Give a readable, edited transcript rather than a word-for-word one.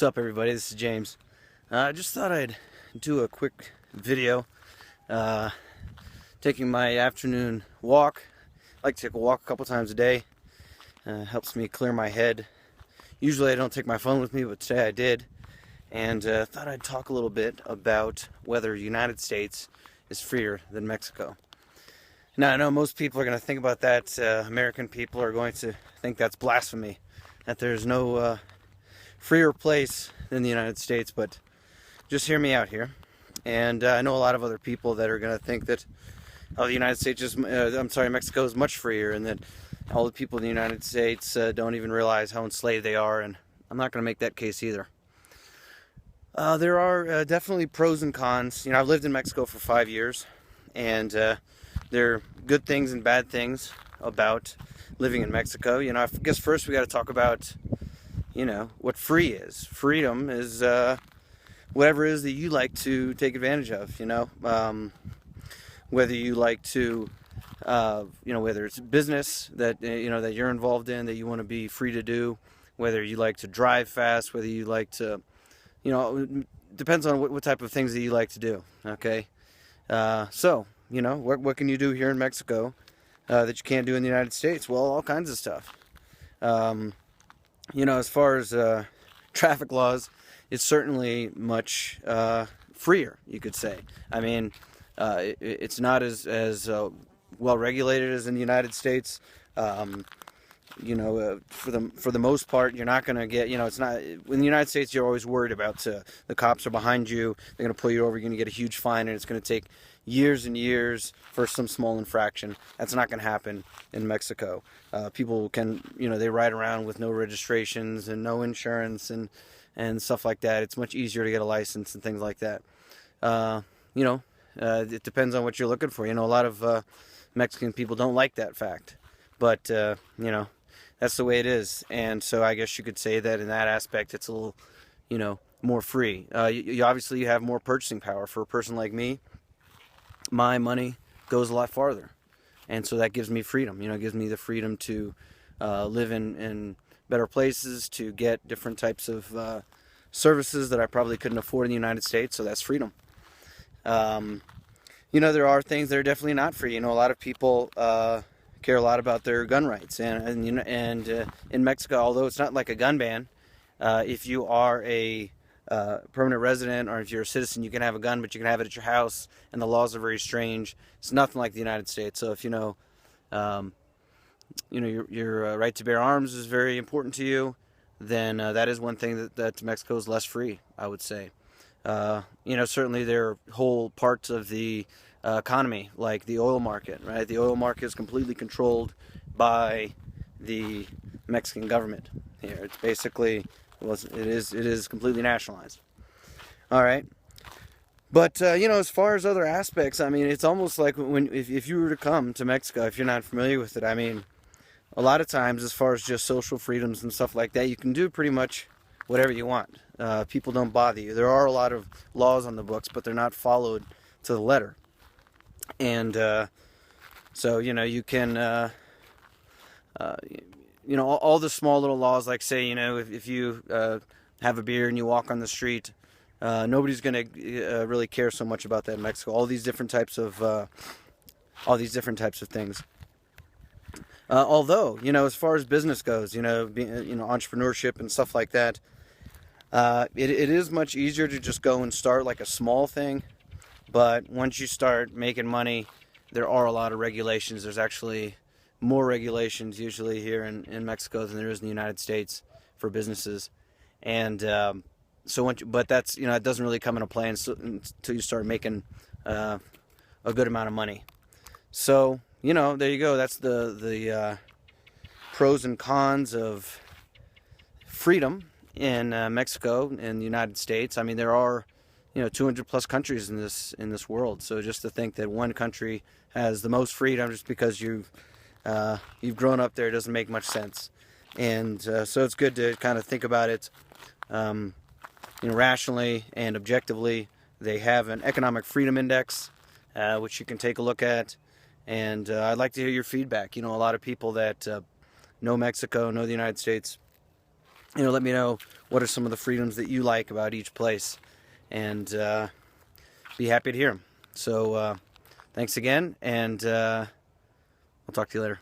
What's up, everybody? This is James. I just thought I'd do a quick video taking my afternoon walk. I like to take a walk a couple times a day. Helps me clear my head. Usually I don't take my phone with me, but today I did. And thought I'd talk a little bit about whether the United States is freer than Mexico. Now, I know most people are going to think about that. American people are going to think that's blasphemy, that there's no freer place than the United States, but just hear me out here. And I know a lot of other people that are going to think that, oh, the United States is, Mexico is much freer, and that all the people in the United States don't even realize how enslaved they are, and I'm not going to make that case either. There are definitely pros and cons. You know, I've lived in Mexico for 5 years, and there are good things and bad things about living in Mexico. You know, I guess first we got to talk about, you know, what free is. Freedom is whatever it is that you like to take advantage of, you know. Whether you like to, you know, whether it's business that, you know, that you're involved in, that you want to be free to do, whether you like to drive fast, whether you like to, you know, it depends on what type of things that you like to do, okay? So, you know, what can you do here in Mexico that you can't do in the United States? Well, all kinds of stuff. You know, as far as traffic laws, it's certainly much freer, you could say. I mean, it's not as well regulated as in the United States. You know, for the most part, you're not going to get, you know, it's not, in the United States, you're always worried about the cops are behind you, they're going to pull you over, you're going to get a huge fine, and it's going to take years and years for some small infraction. That's not going to happen in Mexico. People can, you know, they ride around with no registrations and no insurance and stuff like that. It's much easier to get a license and things like that. You know, it depends on what you're looking for. You know, a lot of Mexican people don't like that fact, but you know, that's the way it is. And so I guess you could say that in that aspect, it's a little, you know, more free. You obviously you have more purchasing power. For a person like me, my money goes a lot farther, and so that gives me freedom. You know, it gives me the freedom to live in better places, to get different types of services that I probably couldn't afford in the United States. So that's freedom. You know, there are things that are definitely not free. You know, a lot of people care a lot about their gun rights, and you know, in Mexico, although it's not like a gun ban, if you are a permanent resident or if you're a citizen, you can have a gun, but you can have it at your house, and the laws are very strange. It's nothing like the United States. So if you know, your right to bear arms is very important to you, then that is one thing that Mexico is less free, I would say. You know, certainly there are whole parts of the economy, like the oil market, right? The oil market is completely controlled by the Mexican government here. It's basically, well, it is completely nationalized. All right. But, you know, as far as other aspects, I mean, it's almost like if you were to come to Mexico, if you're not familiar with it, I mean, a lot of times as far as just social freedoms and stuff like that, you can do pretty much whatever you want. People don't bother you. There are a lot of laws on the books, but they're not followed to the letter. And so, you know, you can, you know, all the small little laws, like say, you know, if you have a beer and you walk on the street, nobody's going to really care so much about that in Mexico. All these different types of things. Although, you know, as far as business goes, you know, entrepreneurship and stuff like that, it is much easier to just go and start like a small thing. But once you start making money, there are a lot of regulations. There's actually more regulations usually here in Mexico than there is in the United States for businesses. And so, but that's, you know, it doesn't really come into play until you start making a good amount of money. So, you know, there you go. That's the pros and cons of freedom in Mexico and the United States. I mean, there are, you know, 200 plus countries in this world. So just to think that one country has the most freedom just because you've grown up there doesn't make much sense. And so it's good to kind of think about it, you know, rationally and objectively. They have an economic freedom index, which you can take a look at. And I'd like to hear your feedback. You know, a lot of people that know Mexico, know the United States, let me know what are some of the freedoms that you like about each place, and be happy to hear them. So thanks again, and I'll talk to you later.